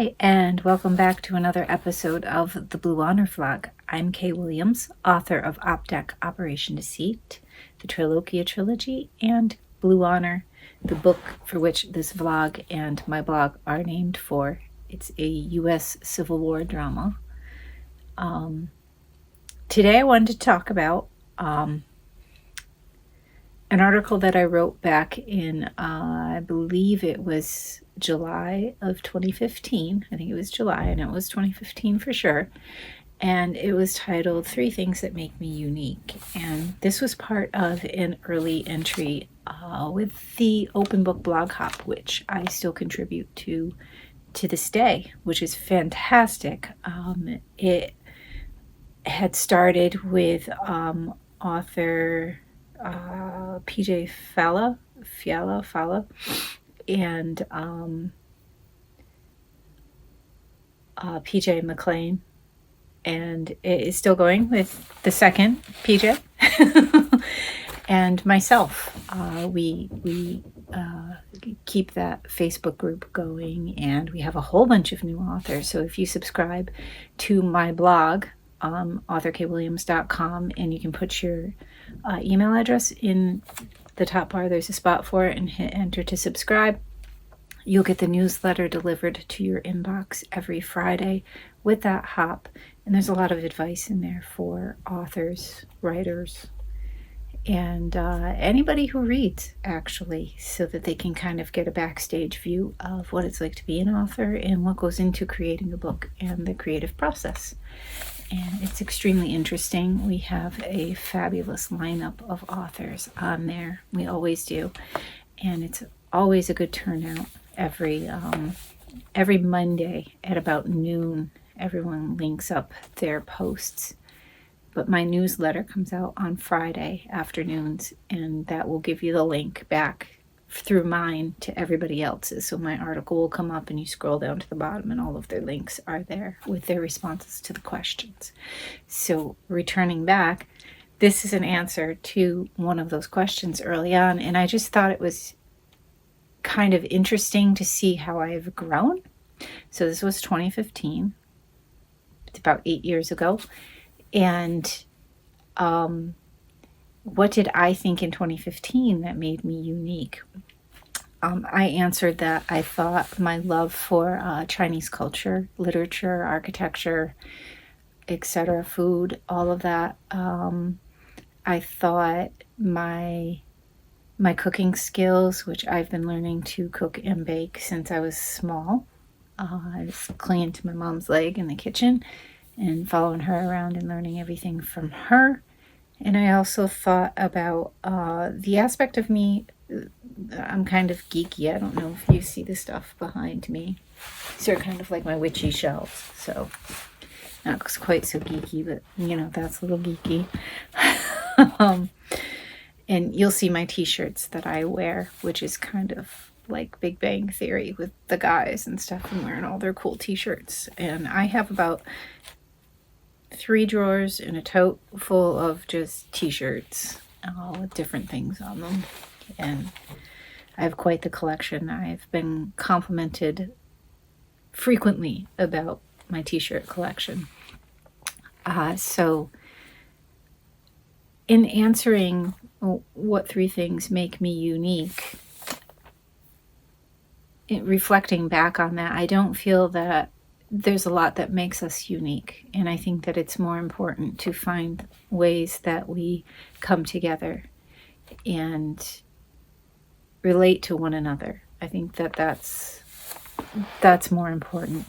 Hi, and welcome back to another episode of the Blue Honor Vlog. I'm Kay Williams, author of op-dec Operation Deceit, the Triloquia trilogy, and Blue Honor, the book for which this vlog and my blog are named for. It's a U.S. Civil War drama. Today I wanted to talk about an article that I wrote back in, I believe it was July of 2015. I think it was July, and it was 2015 for sure. And it was titled 3 Things That Make Me Unique. And this was part of an early entry with the Open Book Blog Hop, which I still contribute to this day, which is fantastic. It had started with author PJ Falla, and PJ McLean, and it is still going with the second PJ and myself. We keep that Facebook group going, and we have a whole bunch of new authors. So if you subscribe to my blog, authorkwilliams.com, and you can put your email address in the top bar. There's a spot for it, and hit enter to subscribe. You'll get the newsletter delivered to your inbox every Friday with that hop, and there's a lot of advice in there for authors, writers, and anybody who reads, actually, so that they can kind of get a backstage view of what it's like to be an author and what goes into creating a book and the creative process. And it's extremely interesting. We have a fabulous lineup of authors on there. We always do. And it's always a good turnout. Every Monday at about noon, everyone links up their posts. But my newsletter comes out on Friday afternoons, and that will give you the link back through mine to everybody else's. So my article will come up and you scroll down to the bottom and all of their links are there with their responses to the questions. So returning back, this is an answer to one of those questions early on, and I just thought it was kind of interesting to see how I've grown. So this was 2015. It's about 8 years ago. And what did I think in 2015 that made me unique? I answered that I thought my love for Chinese culture, literature, architecture, etc., food, all of that. I thought my cooking skills, which I've been learning to cook and bake since I was small. I was clinging to my mom's leg in the kitchen and following her around and learning everything from her. And I also thought about the aspect of me. I'm kind of geeky. I don't know if you see the stuff behind me. These are kind of like my witchy shelves. So not quite so geeky, but that's a little geeky. And you'll see my t-shirts that I wear, which is kind of like Big Bang Theory with the guys and stuff, and wearing all their cool t-shirts. And I have about 3 drawers and a tote full of just t-shirts, all with different things on them. And I have quite the collection. I've been complimented frequently about my t-shirt collection. So in answering what 3 things make me unique, reflecting back on that, I don't feel that there's a lot that makes us unique. And I think that it's more important to find ways that we come together and relate to one another. I think that that's more important.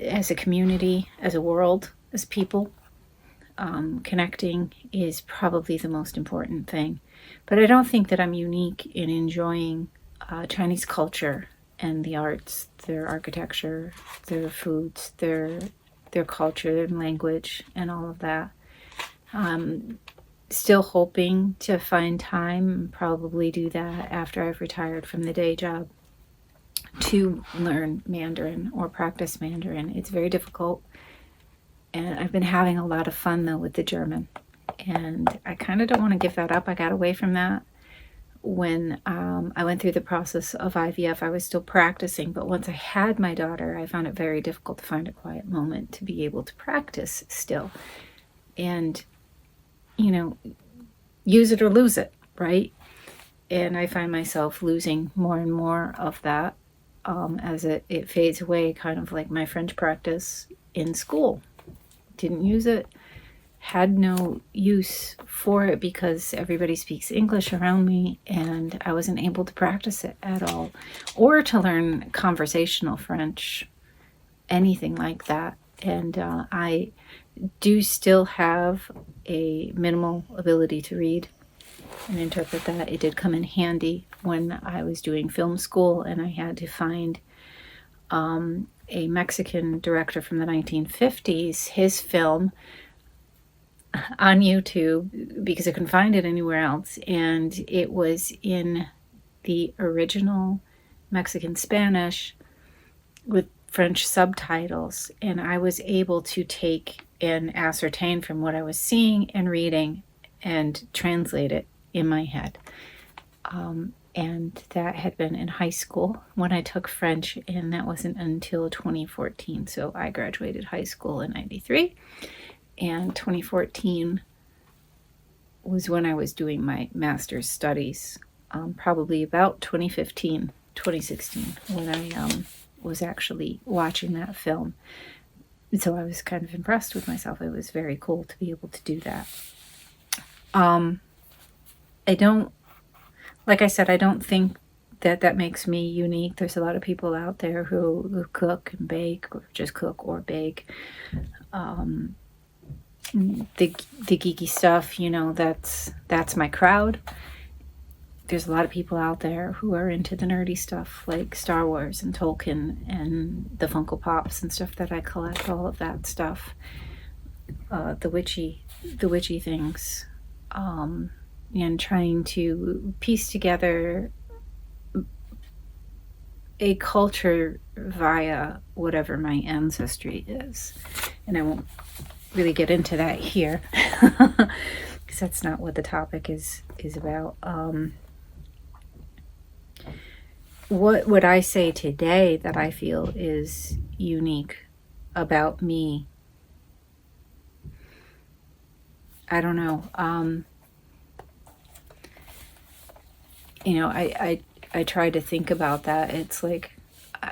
As a community, as a world, as people, connecting is probably the most important thing. But I don't think that I'm unique in enjoying Chinese culture and the arts, their architecture, their foods, their culture, their language, and all of that. Still hoping to find time, and probably do that after I've retired from the day job, to learn Mandarin or practice Mandarin. It's very difficult, and I've been having a lot of fun though with the German, and I kind of don't want to give that up. I got away from that when I went through the process of IVF, I was still practicing, but once I had my daughter, I found it very difficult to find a quiet moment to be able to practice still. And, use it or lose it, right? And I find myself losing more and more of that as it fades away, kind of like my French practice in school. Didn't use it, had no use for it because everybody speaks English around me, and I wasn't able to practice it at all, or to learn conversational French, anything like that. And I do still have a minimal ability to read and interpret that. It did come in handy when I was doing film school and I had to find a Mexican director from the 1950s, his film on YouTube, because I couldn't find it anywhere else. And it was in the original Mexican Spanish with French subtitles. And I was able to take and ascertain from what I was seeing and reading and translate it in my head. And that had been in high school when I took French, and that wasn't until 2014. So I graduated high school in 93, and 2014 was when I was doing my master's studies, probably about 2015, 2016, when I was actually watching that film. And so I was kind of impressed with myself. It was very cool to be able to do that. I don't, like I said, I don't think that makes me unique. There's a lot of people out there who cook and bake, or just cook or bake. The geeky stuff, that's my crowd. There's a lot of people out there who are into the nerdy stuff like Star Wars and Tolkien and the Funko Pops and stuff that I collect, all of that stuff. The witchy things. And trying to piece together a culture via whatever my ancestry is. And I won't really get into that here because that's not what the topic is about. What would I say today that I feel is unique about me? I don't know. I try to think about that. It's like,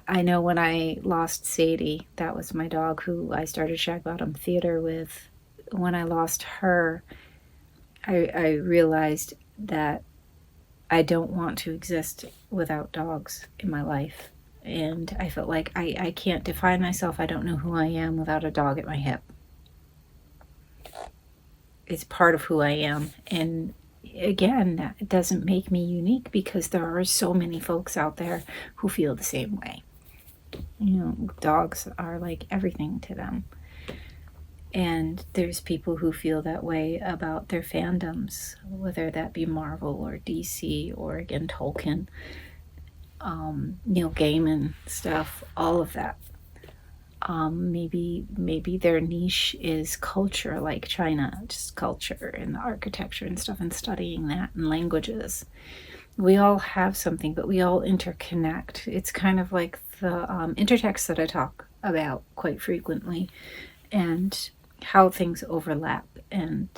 I know when I lost Sadie, that was my dog who I started Shag Bottom Theater with. When I lost her, I realized that I don't want to exist without dogs in my life. And I felt like I can't define myself. I don't know who I am without a dog at my hip. It's part of who I am. And again, that doesn't make me unique because there are so many folks out there who feel the same way. Dogs are like everything to them. And there's people who feel that way about their fandoms, whether that be Marvel or DC or, again, Tolkien, Neil Gaiman stuff, all of that. Maybe their niche is culture, like China, just culture and the architecture and stuff, and studying that, and languages. We all have something, but we all interconnect. It's kind of like the intertext that I talk about quite frequently, and how things overlap and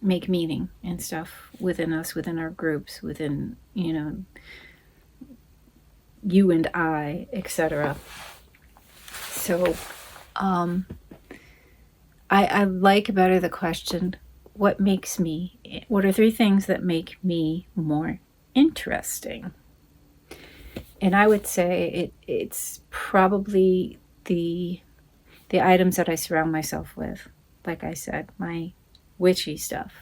make meaning and stuff within us, within our groups, within, you and I, etc. So I like better the question, what are 3 things that make me more interesting? And I would say it's probably the items that I surround myself with. Like I said, my witchy stuff.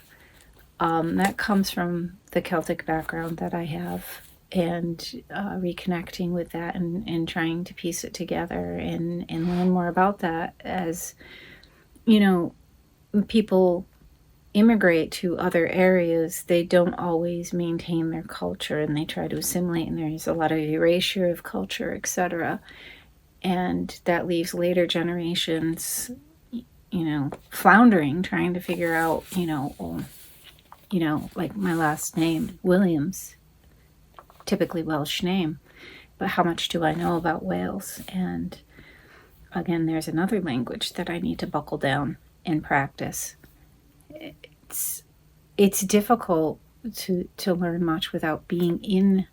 That comes from the Celtic background that I have, and reconnecting with that and trying to piece it together and learn more about that. As people immigrate to other areas, they don't always maintain their culture, and they try to assimilate, and there's a lot of erasure of culture, etc. And that leaves later generations, floundering, trying to figure out, like my last name, Williams, typically Welsh name, but how much do I know about Wales? And again, there's another language that I need to buckle down and practice. It's difficult to learn much without being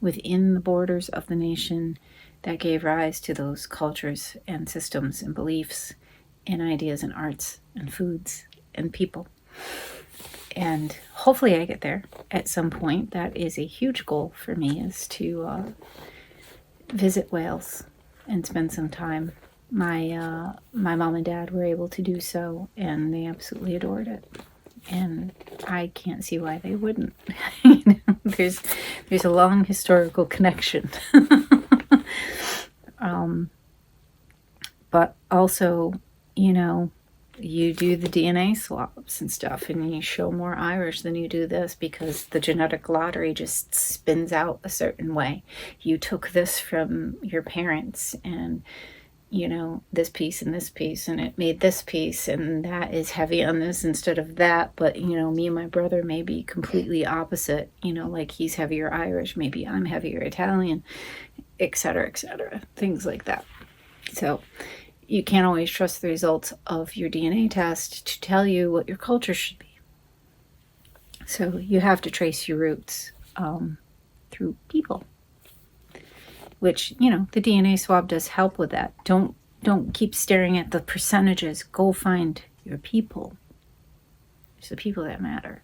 within the borders of the nation that gave rise to those cultures and systems and beliefs and ideas and arts and foods and people. And hopefully I get there at some point. That is a huge goal for me, is to visit Wales and spend some time. My mom and dad were able to do so, and they absolutely adored it. And I can't see why they wouldn't. There's a long historical connection. But also, you do the DNA swabs and stuff, and you show more Irish than you do this because the genetic lottery just spins out a certain way. You took this from your parents, and this piece and this piece, and it made this piece, and that is heavy on this instead of that. But me and my brother may be completely opposite. Like he's heavier Irish, maybe I'm heavier Italian, etc., things like that. So you can't always trust the results of your DNA test to tell you what your culture should be. So you have to trace your roots through people, which, the DNA swab does help with that. Don't keep staring at the percentages. Go find your people. It's the people that matter.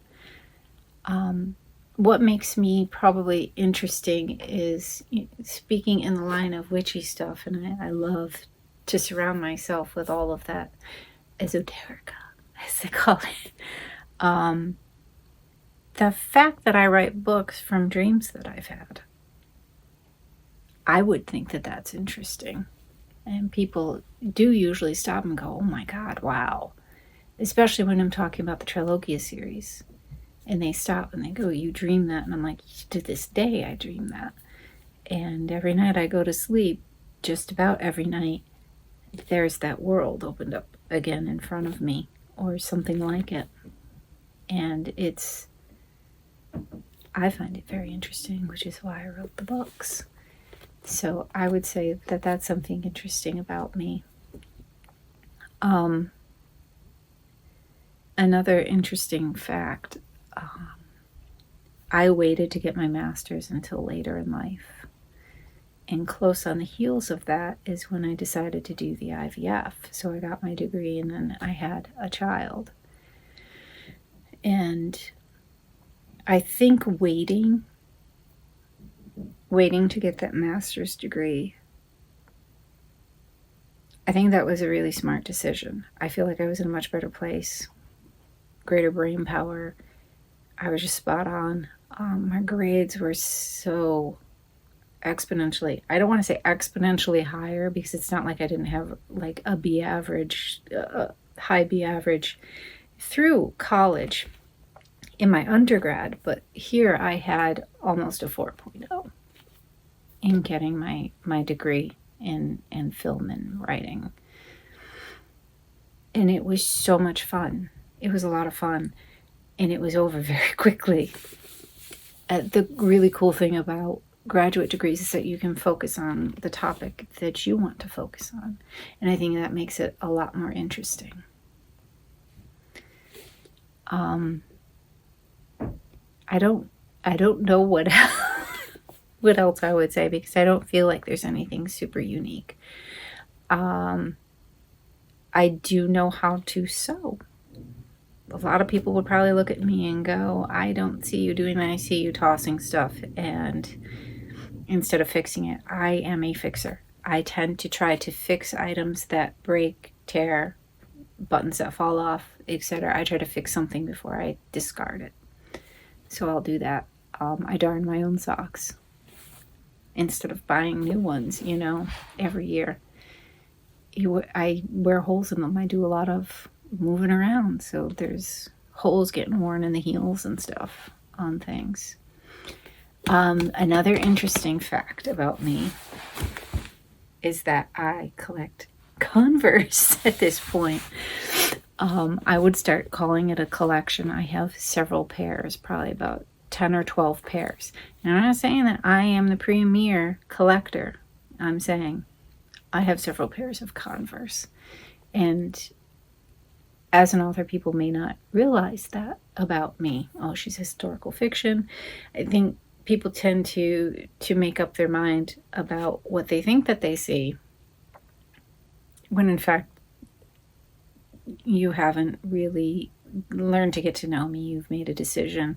What makes me probably interesting is speaking in the line of witchy stuff, and I love to surround myself with all of that esoterica, as they call it. The fact that I write books from dreams that I've had, I would think that that's interesting. And people do usually stop and go, oh my God, wow. Especially when I'm talking about the Trilogia series. And they stop and they go, you dream that? And I'm like, to this day, I dream that. And every night I go to sleep, just about every night, there's that world opened up again in front of me, or something like it. And I find it very interesting, which is why I wrote the books. So I would say that that's something interesting about me. Another interesting fact, I waited to get my master's until later in life. And close on the heels of that is when I decided to do the IVF. So I got my degree and then I had a child. And I think waiting to get that master's degree, I think that was a really smart decision. I feel like I was in a much better place, greater brain power. I was just spot on. My grades were so exponentially, I don't want to say exponentially higher, because it's not like I didn't have like a B average, high B average through college in my undergrad, but here I had almost a 4.0 in getting my degree in film and writing. And it was so much fun. It was a lot of fun, and it was over very quickly. The really cool thing about graduate degrees is that you can focus on the topic that you want to focus on. And I think that makes it a lot more interesting. I don't know what what else I would say, because I don't feel like there's anything super unique. I do know how to sew. A lot of people would probably look at me and go, I don't see you doing that. I see you tossing stuff and instead of fixing it. I am a fixer. I tend to try to fix items that break, tear, buttons that fall off, etc. I try to fix something before I discard it. So I'll do that. I darn my own socks instead of buying new ones, every year. I wear holes in them. I do a lot of moving around, so there's holes getting worn in the heels and stuff on things. Another interesting fact about me is that I collect Converse at this point. I would start calling it a collection. I have several pairs, probably about 10 or 12 pairs. And I'm not saying that I am the premier collector. I'm saying I have several pairs of Converse. And as an author, people may not realize that about me. Oh, she's historical fiction. I think people tend to make up their mind about what they think that they see, when in fact you haven't really learned to get to know me. You've made a decision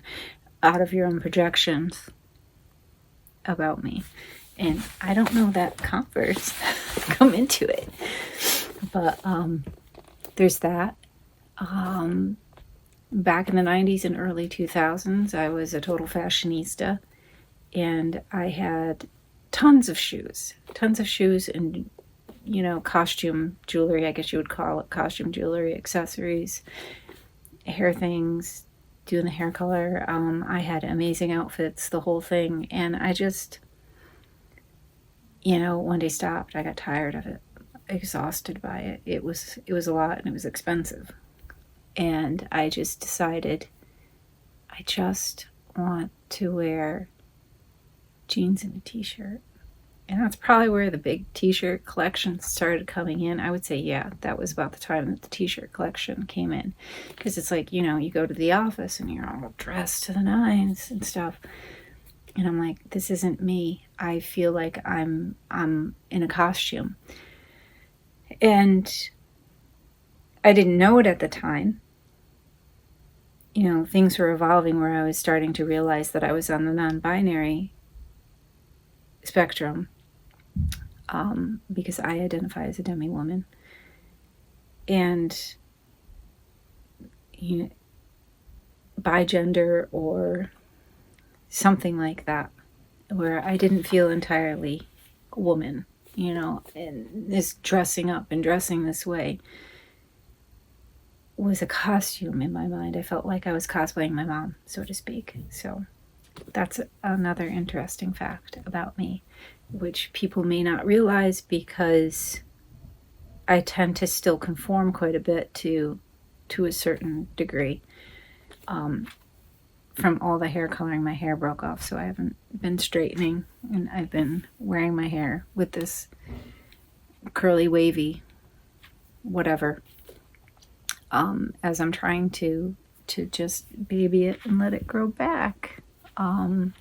out of your own projections about me. And I don't know that Converse come into it. But there's that. Back in the 90s and early 2000s, I was a total fashionista. And I had tons of shoes and, costume jewelry, I guess you would call it, costume jewelry, accessories, hair things, doing the hair color. I had amazing outfits, the whole thing. And I just, one day stopped. I got tired of it, exhausted by it. It was a lot, and it was expensive. And I just decided I just want to wear jeans and a t-shirt. And that's probably where the big t-shirt collection started coming in. I would say, yeah, that was about the time that the t-shirt collection came in. Because it's like, you go to the office and you're all dressed to the nines and stuff. And I'm like, this isn't me. I feel like I'm in a costume. And I didn't know it at the time. Things were evolving where I was starting to realize that I was on the non-binary spectrum, because I identify as a demi-woman. And bigender or something like that, where I didn't feel entirely a woman, and this dressing up and dressing this way was a costume in my mind. I felt like I was cosplaying my mom, so to speak. So that's another interesting fact about me, which people may not realize, because I tend to still conform quite a bit to a certain degree. From all the hair coloring, my hair broke off, so I haven't been straightening, and I've been wearing my hair with this curly, wavy, whatever, as I'm trying to just baby it and let it grow back. And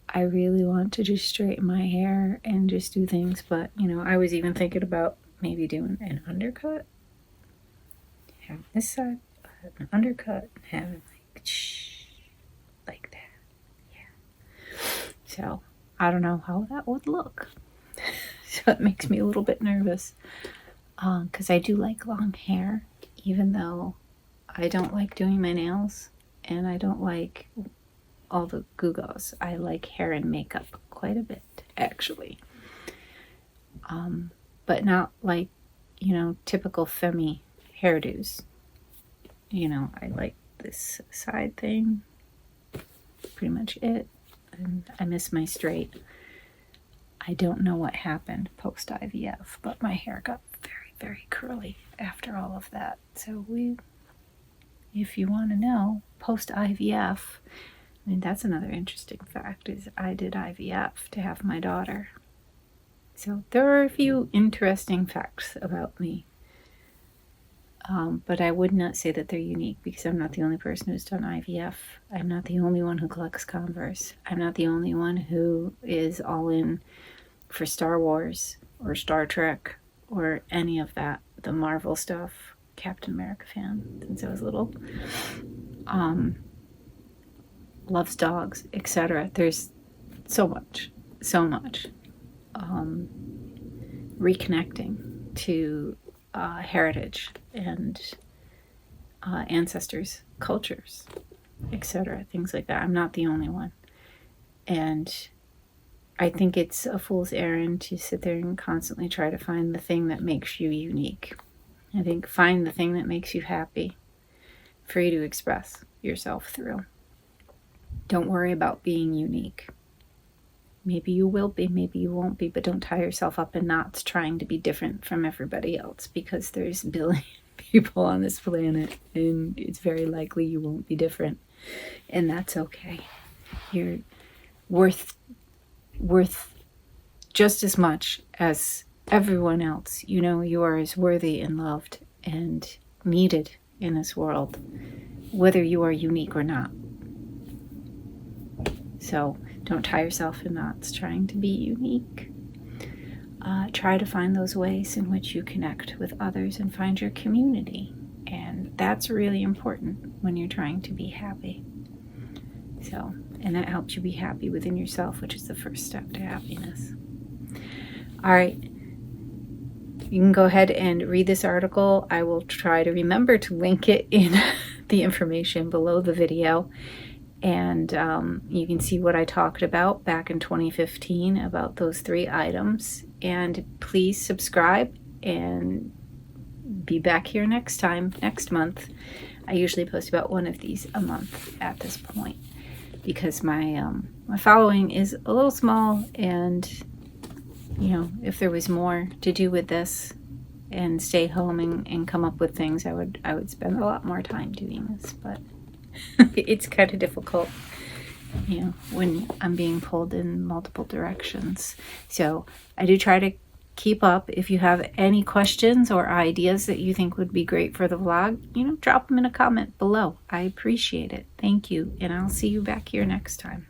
I really want to just straighten my hair and just do things, but I was even thinking about maybe doing an undercut. Have this side an undercut, have it like that. Yeah. So I don't know how that would look. So it makes me a little bit nervous. Because I do like long hair, even though I don't like doing my nails, and I don't like all the gewgaws. I like hair and makeup quite a bit, actually. But not like, typical femme hairdos. I like this side thing. Pretty much it. And I miss my straight. I don't know what happened post IVF, but my hair got very, very curly after all of that. So if you want to know, post IVF, that's another interesting fact, is I did IVF to have my daughter. So there are a few interesting facts about me. But I would not say that they're unique, because I'm not the only person who's done IVF. I'm not the only one who collects Converse. I'm not the only one who is all in for Star Wars or Star Trek or any of that, the Marvel stuff. Captain America fan since I was little. Loves dogs, etc. There's so much. Reconnecting to heritage and ancestors, cultures, etc. Things like that. I'm not the only one. And I think it's a fool's errand to sit there and constantly try to find the thing that makes you unique. I think find the thing that makes you happy for you to express yourself through. Don't worry about being unique. Maybe you will be, maybe you won't be, but don't tie yourself up in knots trying to be different from everybody else, because there's a billion people on this planet and it's very likely you won't be different, and that's okay. You're worth just as much as everyone else. You know, you are as worthy and loved and needed in this world, whether you are unique or not. So don't tie yourself in knots trying to be unique. Try to find those ways in which you connect with others and find your community. And that's really important when you're trying to be happy. So, and that helps you be happy within yourself, which is the first step to happiness. All right. You can go ahead and read this article. I will try to remember to link it in the information below the video. And you can see what I talked about back in 2015 about those 3 items. And please subscribe and be back here next month. I usually post about one of these a month at this point, because my following is a little small, and you know, if there was more to do with this and stay home and come up with things, I would spend a lot more time doing this, but it's kind of difficult, you know, when I'm being pulled in multiple directions. So I do try to keep up. If you have any questions or ideas that you think would be great for the vlog, you know, drop them in a comment below. I appreciate it. Thank you, and I'll see you back here next time.